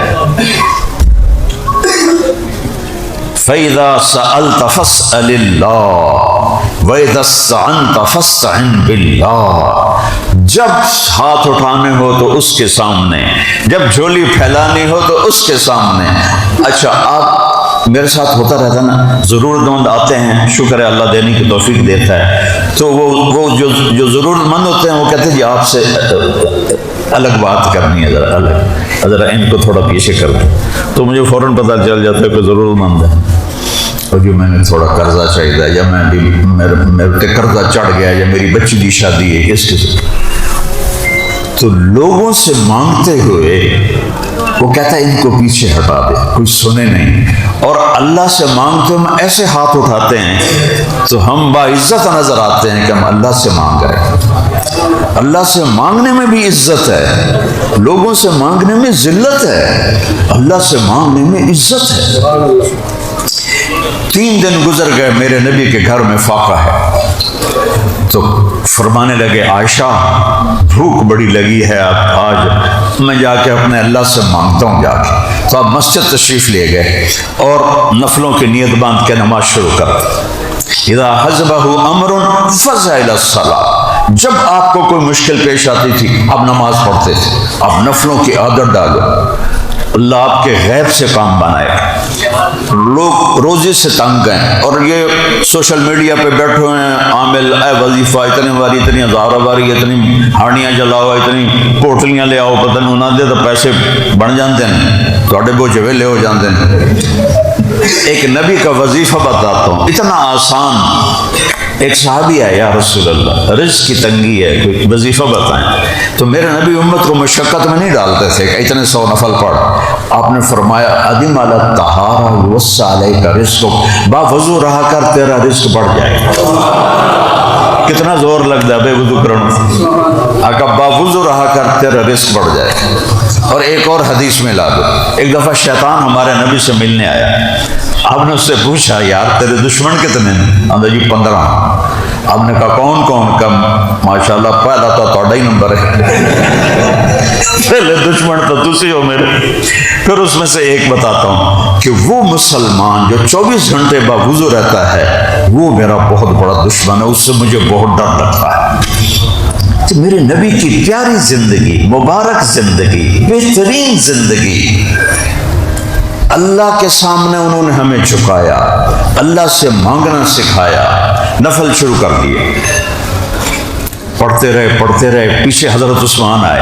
فَإِذَا سَأَلْتَ فَاسْأَلِ اللَّهِ وَإِذَا اسْتَعَنْتَ فَاسْتَعِنْ بِاللَّهِ. جب ہاتھ اٹھانے ہو تو اس کے سامنے، جب جھولی پھیلانی ہو تو اس کے سامنے. اچھا، آپ میرے ساتھ ہوتا رہتا نا، ضرورت مند آتے ہیں، شکر ہے اللہ دینے کی توفیق دیتا ہے، تو وہ جو ضرورت مند ہوتے ہیں وہ کہتے ہیں جی آپ سے الگ بات کرنی ہے، ذرا ان کو تھوڑا پیچھے کر دیں. تو مجھے فوراً پتہ چل جاتا ہے کہ ضرورت مند ہے، اور جو میں نے تھوڑا قرضہ چاہیے، یا میں بھی میرے پہ قرضہ چڑھ گیا، یا میری بچی کی شادی ہے، اس قسم. تو لوگوں سے مانگتے ہوئے وہ کہتا ہے ان کو پیچھے ہٹا دے، کوئی سنے نہیں. اور اللہ سے مانگتے ہم ایسے ہاتھ اٹھاتے ہیں تو ہم باعزت نظر آتے ہیں کہ ہم اللہ سے مانگ رہے ہیں. اللہ سے مانگنے میں بھی عزت ہے، لوگوں سے مانگنے میں ذلت ہے، اللہ سے مانگنے میں عزت ہے. 3 دن گزر گئے، میرے نبی کے گھر میں فاقہ ہے. تو فرمانے لگے، عائشہ بھوک بڑی لگی ہے، آج میں جا کے اپنے اللہ سے مانگتا ہوں جا کے. تو آپ مسجد تشریف لے گئے اور نفلوں کی نیت باندھ کے نماز شروع کر. اذا حزبہ امر فزع الی الصلاۃ. جب آپ کو کوئی مشکل پیش آتی تھی آپ نماز پڑھتے تھے. آپ نفلوں کی عادت ڈالو، اللہ آپ کے غیب سے کام بنائے. لوگ روزے سے تنگ ہیں اور یہ سوشل میڈیا پہ بیٹھے ہوئے ہیں، عامل اے وظیفہ اتنی باری، اتنی ہزارہ باری، اتنی ہاڑیاں جلاؤ، اتنی پوٹلیاں لے آؤ، پتہ نہیں انہوں نے تو پیسے بن جاندے ہیں، تھوڑے بوجھ ویلے ہو جاندے ہیں. ایک نبی کا وظیفہ بتاتا ہوں، اتنا آسان. ایک صحابی ہے، یا رسول اللہ رزق کی تنگی ہے، کوئی وظیفہ بتائیں. تو میرے نبی امت کو مشقت میں نہیں ڈالتے تھے کہ اتنے 100 نفل پڑھ. آپ نے فرمایا ادم علی الطہارہ وسع علیک رزقک، با وضو رہا کر تیرا رزق بڑھ جائے. کتنا زور لگتا ہے بے وضو کرنا، آقا با وضو رہا کر تیرا رزق بڑھ جائے. اور ایک اور حدیث میں لا دو، ایک دفعہ شیطان ہمارے نبی سے ملنے آیا. آپ نے اس سے پوچھا یار تیرے دشمن کتنے ہیں؟ ہم نے جی 15. آپ نے کہا کون کون؟ کا ماشاءاللہ پہلا تو تھوڑا ہی نمبر ہے، پہلے دشمن تو تسی ہو میرے. پھر اس میں سے ایک بتاتا ہوں کہ وہ مسلمان جو 24 گھنٹے باوضو رہتا ہے وہ میرا بہت بڑا دشمن ہے، اس سے مجھے بہت ڈر لگتا ہے. تو میرے نبی کی پیاری زندگی، مبارک زندگی، بہترین زندگی، اللہ کے سامنے انہوں نے ہمیں جھکایا، اللہ سے مانگنا سکھایا. نفل شروع کر دیے، پڑھتے رہے. پیچھے حضرت عثمان آئے،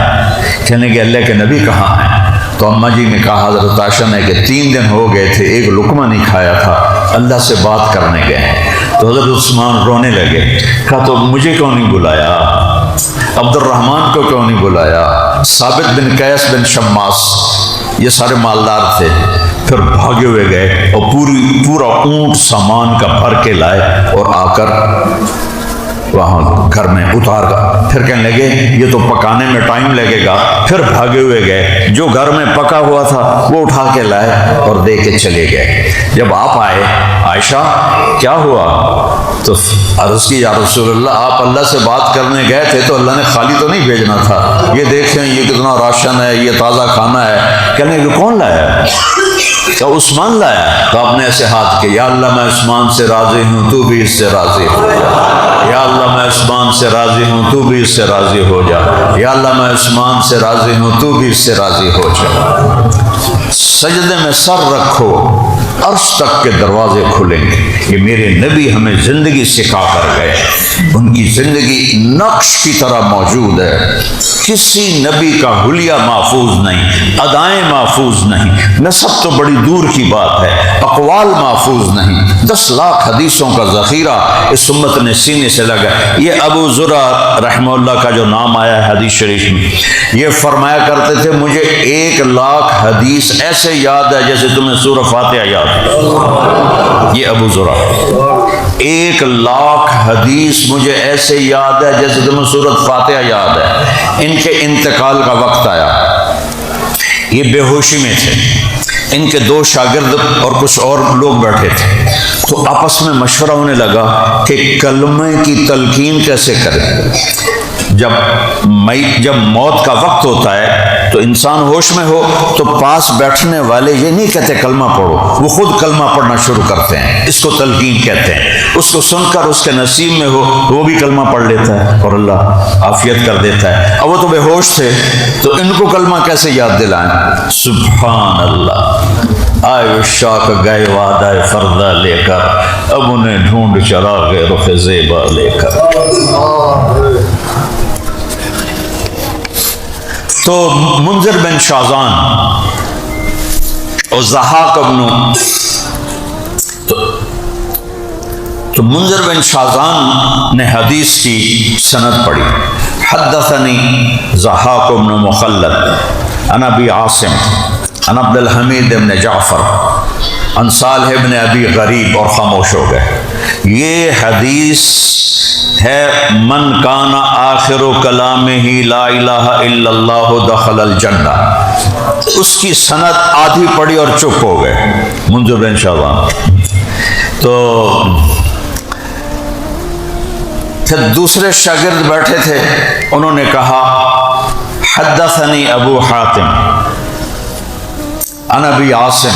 کہنے کہ اللہ کے نبی کہاں ہیں؟ تو اماں جی نے کہا حضرت عائشہ نے کہ 3 دن ہو گئے تھے، ایک لقمہ نہیں کھایا تھا، اللہ سے بات کرنے گئے. تو حضرت عثمان رونے لگے، کہا تو مجھے کیوں نہیں بلایا، عبد الرحمن کو کیوں نہیں بلایا، ثابت بن قیس بن شماس، یہ سارے مالدار تھے. پھر بھاگے ہوئے گئے اور پورا اونٹ سامان کا بھر کے لائے اور آ کر وہاں گھر میں اتار گا. پھر کہنے لگے یہ تو پکانے میں ٹائم لگے گا. پھر بھاگے ہوئے گئے، جو گھر میں پکا ہوا تھا وہ اٹھا کے لائے اور دے کے چلے گئے. جب آپ آئے، عائشہ کیا ہوا؟ تو عرض کی یا رسول اللہ آپ اللہ سے بات کرنے گئے تھے تو اللہ نے خالی تو نہیں بھیجنا تھا، یہ دیکھیں یہ کتنا راشن ہے، یہ تازہ کھانا ہے. کہنے کہ کون لایا؟ کہ عثمان لایا. تو آپ نے ایسے ہاتھ کے، یا اللہ میں عثمان سے راضی ہوں تو بھی اس سے راضی ہو جا. یا اللہ میں عثمان سے راضی ہوں تو بھی اس سے راضی ہو جا. یا اللہ میں عثمان سے راضی ہوں تو بھی اس سے راضی ہو جا. سجدے میں سر رکھو، عرش تک کے دروازے کھلیں گے۔ یہ میرے نبی ہمیں زندگی سکھا کر گئے، ان کی زندگی نقش کی طرح موجود ہے، کسی نبی کا حلیہ محفوظ نہیں، ادائیں محفوظ نہیں، نسب تو بڑی دور کی بات ہے، اقوال محفوظ نہیں، 10 لاکھ حدیثوں کا ذخیرہ اس امت نے سینے سے لگا۔ یہ ابو زرع رحمہ اللہ کا جو نام آیا ہے حدیث شریف میں، یہ فرمایا کرتے تھے مجھے 1 لاکھ حدیث ایسے یاد ہے جیسے تمہیں سورہ فاتحہ یاد ہے۔ یہ ابو زرع 1 لاکھ حدیث مجھے ایسے یاد ہے جیسے تمہیں سورۃ فاتحہ یاد ہے۔ ان کے انتقال کا وقت آیا، یہ بے ہوشی میں تھے، ان کے 2 شاگرد اور کچھ اور لوگ بیٹھے تھے، تو آپس میں مشورہ ہونے لگا کہ کلمے کی تلقین کیسے کریں۔ جب موت کا وقت ہوتا ہے تو انسان ہوش میں ہو تو پاس بیٹھنے والے یہ نہیں کہتے کلمہ پڑھو، وہ خود کلمہ پڑھنا شروع کرتے ہیں، اس کو تلقین کہتے ہیں۔ اس کو سن کر اس کے نصیب میں ہو وہ بھی کلمہ پڑھ لیتا ہے اور اللہ عافیت کر دیتا ہے۔ اب وہ تو بے ہوش تھے تو ان کو کلمہ کیسے یاد دلائیں؟ سبحان اللہ، آئے عشاق گئے وعدہ فردہ لے کر، اب انہیں ڈھونڈ چراغ رخ زیبا لے کر۔ تو منذر بن شازان اور ضحاک ابن تو منذر بن شازان نے حدیث کی سند پڑھی، حدثنی ضحاک ابن مخلد عن ابی عاصم عن عبد الحمید بن جعفر عن صالح بن ابی غریب، اور خاموش ہو گئے۔ یہ حدیث ہے من کان آخر کلامہ لا الہ الا اللہ دخل الجنہ، اس کی سند آدھی پڑھی اور چپ ہو گئے منذر بن شازان۔ تو پھر دوسرے شاگرد بیٹھے تھے، انہوں نے کہا حدثنی ابو حاتم عن ابی عاصم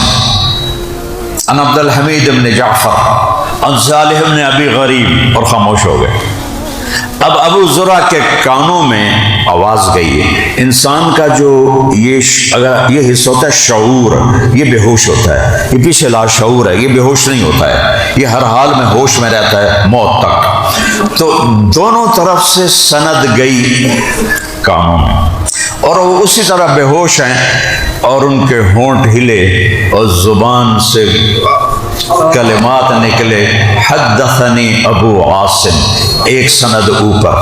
عن عبد الحمید بن جعفر عن صالح بن ابی غریب، اور خاموش ہو گئے۔ اب ابو زرع کے کانوں میں آواز گئی ہے۔ انسان کا جو یہ حصہ ہوتا ہے شعور، یہ بے ہوش ہوتا ہے، یہ پیچھے لا شعور ہے، یہ بے ہوش نہیں ہوتا ہے، یہ ہر حال میں ہوش میں رہتا ہے موت تک۔ تو دونوں طرف سے سند گئی کانوں میں، اور وہ اسی طرح بے ہوش ہیں، اور ان کے ہونٹ ہلے اور زبان سے کلمات نکلے، حدثنی ابو عاصم، ایک سند اوپر،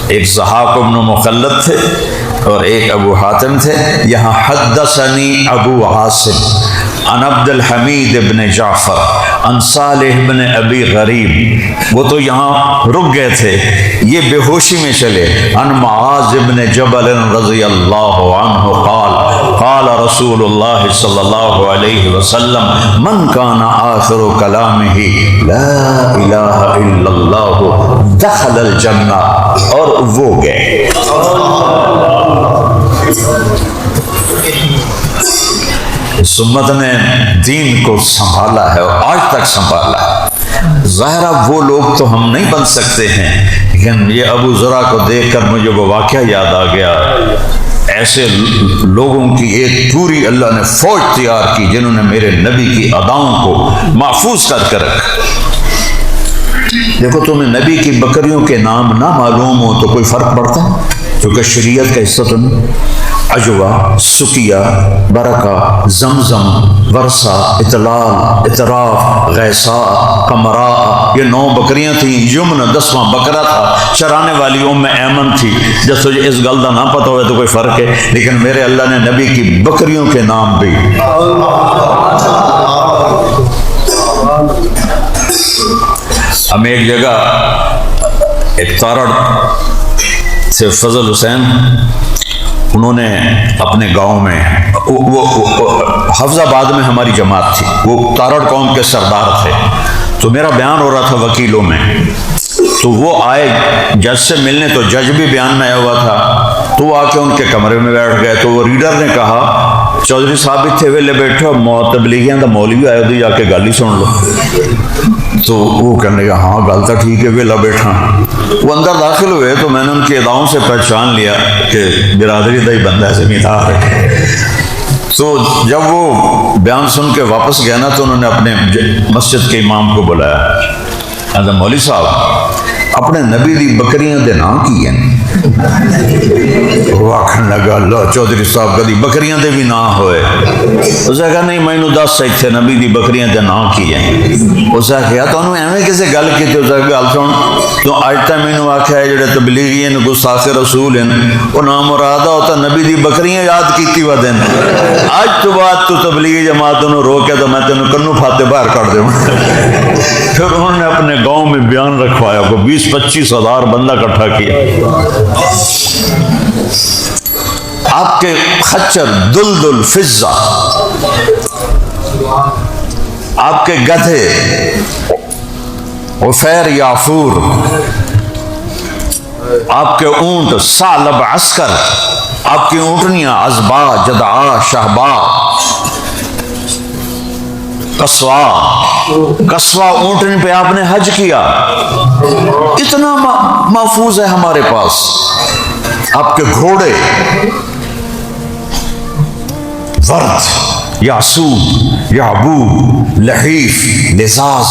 ایک ضحاک بن مخلد تھے اور ایک ابو حاتم تھے، یہاں حدثنی ابو عاصم عن عبد الحمید بن جعفر عن صالح بن ابی غریب، وہ تو یہاں رک گئے تھے، یہ بے ہوشی میں چلے۔ عن معاذ بن جبل رضی اللہ عنہ قال قال رسول اللہ صلی اللہ علیہ وسلم من کان آخر کلامہ لا الہ الا اللہ دخل الجنہ، اور وہ گئے۔ اس امت نے دین کو سنبھالا ہے اور آج تک سنبھالا ہے۔ ظاہرہ وہ لوگ تو ہم نہیں بن سکتے ہیں، لیکن یہ ابو زرع کو دیکھ کر مجھے وہ واقعہ یاد آ گیا۔ ایسے لوگوں کی ایک پوری اللہ نے فوج تیار کی جنہوں نے میرے نبی کی اداؤں کو محفوظ کر کے رکھا۔ دیکھو تمہیں نبی کی بکریوں کے نام نہ معلوم ہو تو کوئی فرق پڑتا ہے؟ کیونکہ شریعت کا حصہ تو نہیں۔ عجوہ، سکیہ، برکہ، زمزم، ورثہ، اطلال، اطراف، غیثا، قمرا، یہ 9 بکریاں تھیں۔ یمن 10واں بکرا تھا، چرانے والی ام ایمن تھی۔ جب تجھے اس گل کا نہ پتہ ہوئے تو کوئی فرق ہے، لیکن میرے اللہ نے نبی کی بکریوں کے نام بھی۔ ہم ایک جگہ ایک تارڑ سے فضل حسین، انہوں نے اپنے گاؤں میں، وہ حفظ آباد میں ہماری جماعت تھی، وہ تارڑ قوم کے سردار تھے، تو میرا بیان ہو رہا تھا وکیلوں میں، تو وہ آئے جج سے ملنے، تو جج بھی بیان میں آیا ہوا تھا، تو وہ آ کے ان کے کمرے میں بیٹھ گئے۔ تو وہ ریڈر نے کہا چودھری صاحب اتنے ویلے بیٹھو، تبلیغیاں دا مولوی آئے دی، جا کے گل ہی سن لو۔ تو وہ کہنے لگا ہاں گل تو ٹھیک ہے، ویلا بیٹھا۔ وہ اندر داخل ہوئے تو میں نے ان کی اداؤں سے پہچان لیا کہ برادری دا ہی بندہ ہے، زمیندار ہے۔ تو جب وہ بیان سن کے واپس گیا نا تو انہوں نے اپنے مسجد کے امام کو بلایا، مولوی صاحب اپنے نبی دی بکریاں دے نام کی ہیں؟ وہ آکھن لگا اللہ چودھری صاحب کدی بکریاں دے بھی نام ہوئے؟ اس نے کہا نہیں مینوں دس اتھے نبی دی بکریاں دے نام کی ہیں۔ اس نے کہا تو انہوں ایویں کسے گل کی تھی؟ اس نے گل سن تو اج تک مینوں آکھیا ہے جڑے تبلیغی ہیں گستاخ رسول ہیں وہ نام مراد ہوتا نبی دی بکریاں یاد کیتی وا دین، اج تو بعد تو تبلیغی جماعت نوں روکے تو میں تینوں کنوں پھاتے باہر کر دوں۔ پھر انہوں نے اپنے گاؤں میں بیان رکھوایا کو 20-25 ہزار بندہ اکٹھا کیا۔ آپ کے خچر دلدل فضہ، آپ کے گدھے عفیر یافور، آپ کے اونٹ ثعلب عسکر، آپ کی اونٹنیاں عزبا جدعا شہبا قصوا اونٹنی پہ آپ نے حج کیا، اتنا محفوظ ہے ہمارے پاس۔ آپ کے گھوڑے ورد، یاسود، یعبود، لحیف، لزاز،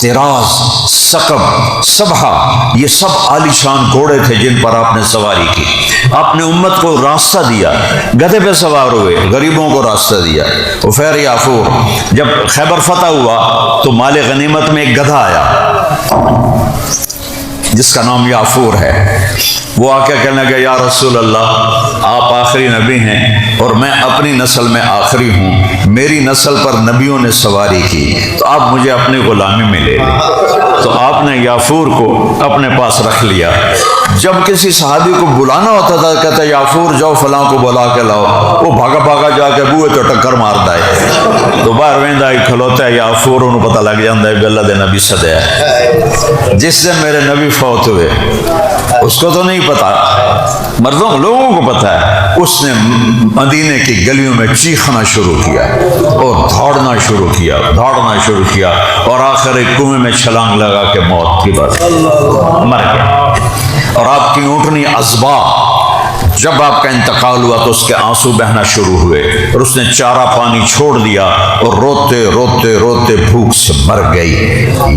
تراز، سقب، سبحہ، یہ سب عالی شان گھوڑے تھے جن پر آپ نے سواری کی۔ آپ نے امت کو راستہ دیا، گدھے پہ سوار ہوئے، غریبوں کو راستہ دیا۔ عفیر یافور، جب خیبر فتح ہوا تو مال غنیمت میں ایک گدھا آیا جس کا نام یافور ہے۔ وہ آ کے کہنے لگا یا رسول اللہ آپ آخری نبی ہیں اور میں اپنی نسل میں آخری ہوں، میری نسل پر نبیوں نے سواری کی تو آپ مجھے اپنی غلامی میں لے لیں۔ تو آپ نے یافور کو اپنے پاس رکھ لیا۔ جب کسی صحابی کو بلانا ہوتا تھا کہتا یافور جاؤ فلاں کو بلا کے لاؤ، وہ بھاگا بھاگا جا کے بوئے تو ٹکر مارتا ہے تو باہر ویندا ہی کھلوتا ہے یافور، انہوں پتہ لگ جاتا ہے کہ اللہ دے نبی سدیا ہے۔ جس دن میرے نبی فوت ہوئے اس کو تو نہیں پتا، مردوں لوگوں کو پتا ہے، اس نے مدینے کی گلیوں میں چیخنا شروع کیا اور دوڑنا شروع کیا اور آخر ایک کنویں میں چھلانگ لگا کے موت کی بات مر گیا۔ اور آپ کی اونٹنی عزبا، جب آپ کا انتقال ہوا تو اس کے آنسو بہنا شروع ہوئے اور اس نے چارہ پانی چھوڑ دیا اور روتے روتے روتے بھوک سے مر گئی۔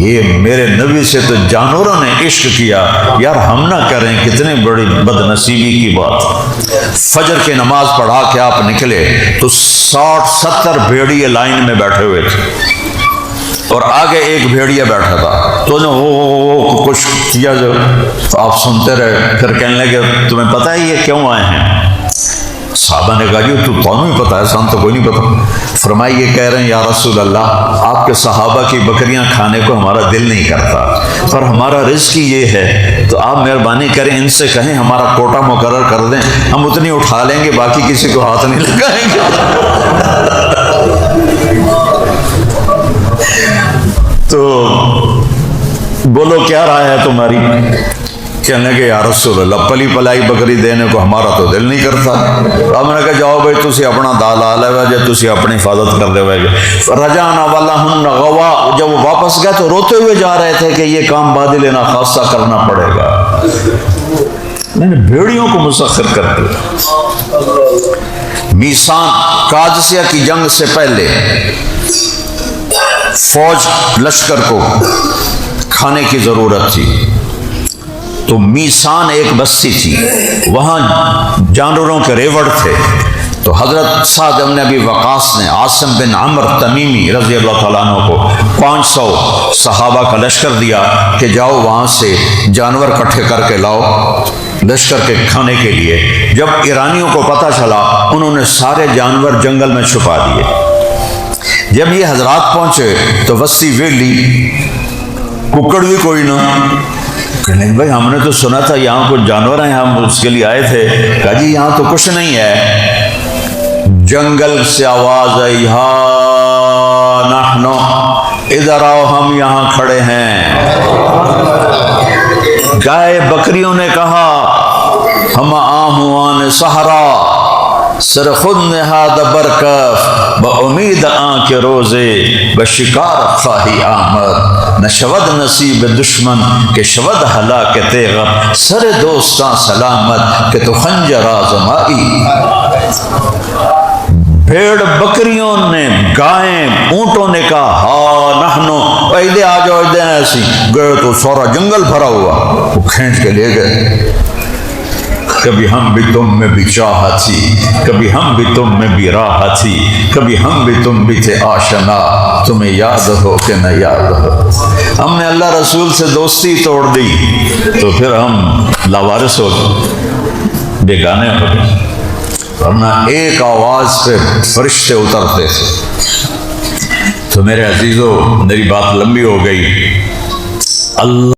یہ میرے نبی سے تو جانوروں نے عشق کیا، یار ہم نہ کریں، کتنے بڑی بد نصیبی کی بات۔ فجر کی نماز پڑھا کے آپ نکلے تو 60-70 بھیڑیے لائن میں بیٹھے ہوئے تھے اور آگے ایک بھیڑیا بیٹھا تھا تو وہ کچھ کیا جو تو آپ سنتے رہے۔ پھر کہنے لگے تمہیں پتہ ہے یہ کیوں آئے ہیں؟ صحابہ نے کہا جی تو ہی پتہ ہے، سان تو کوئی نہیں پتہ۔ فرمایا یہ کہہ رہے ہیں یا رسول اللہ آپ کے صحابہ کی بکریاں کھانے کو ہمارا دل نہیں کرتا پر ہمارا رزق یہ ہے تو آپ مہربانی کریں ان سے کہیں ہمارا کوٹا مقرر کر دیں، ہم اتنی اٹھا لیں گے، باقی کسی کو ہاتھ نہیں لگائیں گے۔ تو بولو کیا رائے ہے تمہاری؟ کہنے لگے یا رسول اللہ پلی پلائی بکری دینے کو ہمارا تو دل نہیں کرتا۔ اب میں نے کہا جاؤ بھائی تسی اپنا دا لا لے جے تسی اپنی حفاظت کر دے گے۔ رجعنا ولہن غوا، جب وہ واپس گئے تو روتے ہوئے جا رہے تھے کہ یہ کام بادل ناخواستہ کرنا پڑے گا۔ میں نے بھیڑیوں کو مسخر کر دیا۔ میسان قادسیہ کی جنگ سے پہلے فوج لشکر کو کھانے کی ضرورت تھی تو میسان ایک بستی تھی، وہاں جانوروں کے ریوڑ تھے تو حضرت سعد بن ابی وقاص نے عاصم بن عمر تمیمی رضی اللہ تعالیٰ عنہ کو 500 صحابہ کا لشکر دیا کہ جاؤ وہاں سے جانور کٹھے کر کے لاؤ لشکر کے کھانے کے لیے۔ جب ایرانیوں کو پتہ چلا انہوں نے سارے جانور جنگل میں چھپا دیے۔ جب یہ حضرات پہنچے تو وسطی ویلی، ککڑ بھی کوئی نہ۔ کہنے بھائی ہم نے تو سنا تھا یہاں کچھ جانور ہیں، ہم اس کے لیے آئے تھے۔ کہا جی یہاں تو کچھ نہیں ہے۔ جنگل سے آواز آئی ہاں نحنو، ادھر آؤ ہم یہاں کھڑے ہیں۔ گائے بکریوں نے کہا ہم آہوان صحرا، سر خود نہاد برکف با امید آن کے روزے بشکار خواہی آمد، نہ شود نصیب دشمن کہ شود ہلاک تیغ، سر دوستاں سلامت کہ تو خنجر آزمائی۔ بھیڑ بکریوں نے، گائیں اونٹوں نے کہا ہا نحنو، ایدے آ جاؤ ایدے ایسی گئے تو سورا جنگل بھرا ہوا، وہ کھینچ کے لے گئے۔ کبھی ہم بھی تم میں بھی چاہت تھی، کبھی ہم بھی تم میں بھی راحت تھی، کبھی ہم بھی تم بھی تھے آشنا، تمہیں یاد ہو کہ نہ یاد ہو۔ ہم نے اللہ رسول سے دوستی توڑ دی تو پھر ہم لاوارث ہو گئے، بیگانے ہو گئے، ورنہ ایک آواز پہ فرشتے اترتے تھے۔ تو میرے عزیزو، میری بات لمبی ہو گئی۔ اللہ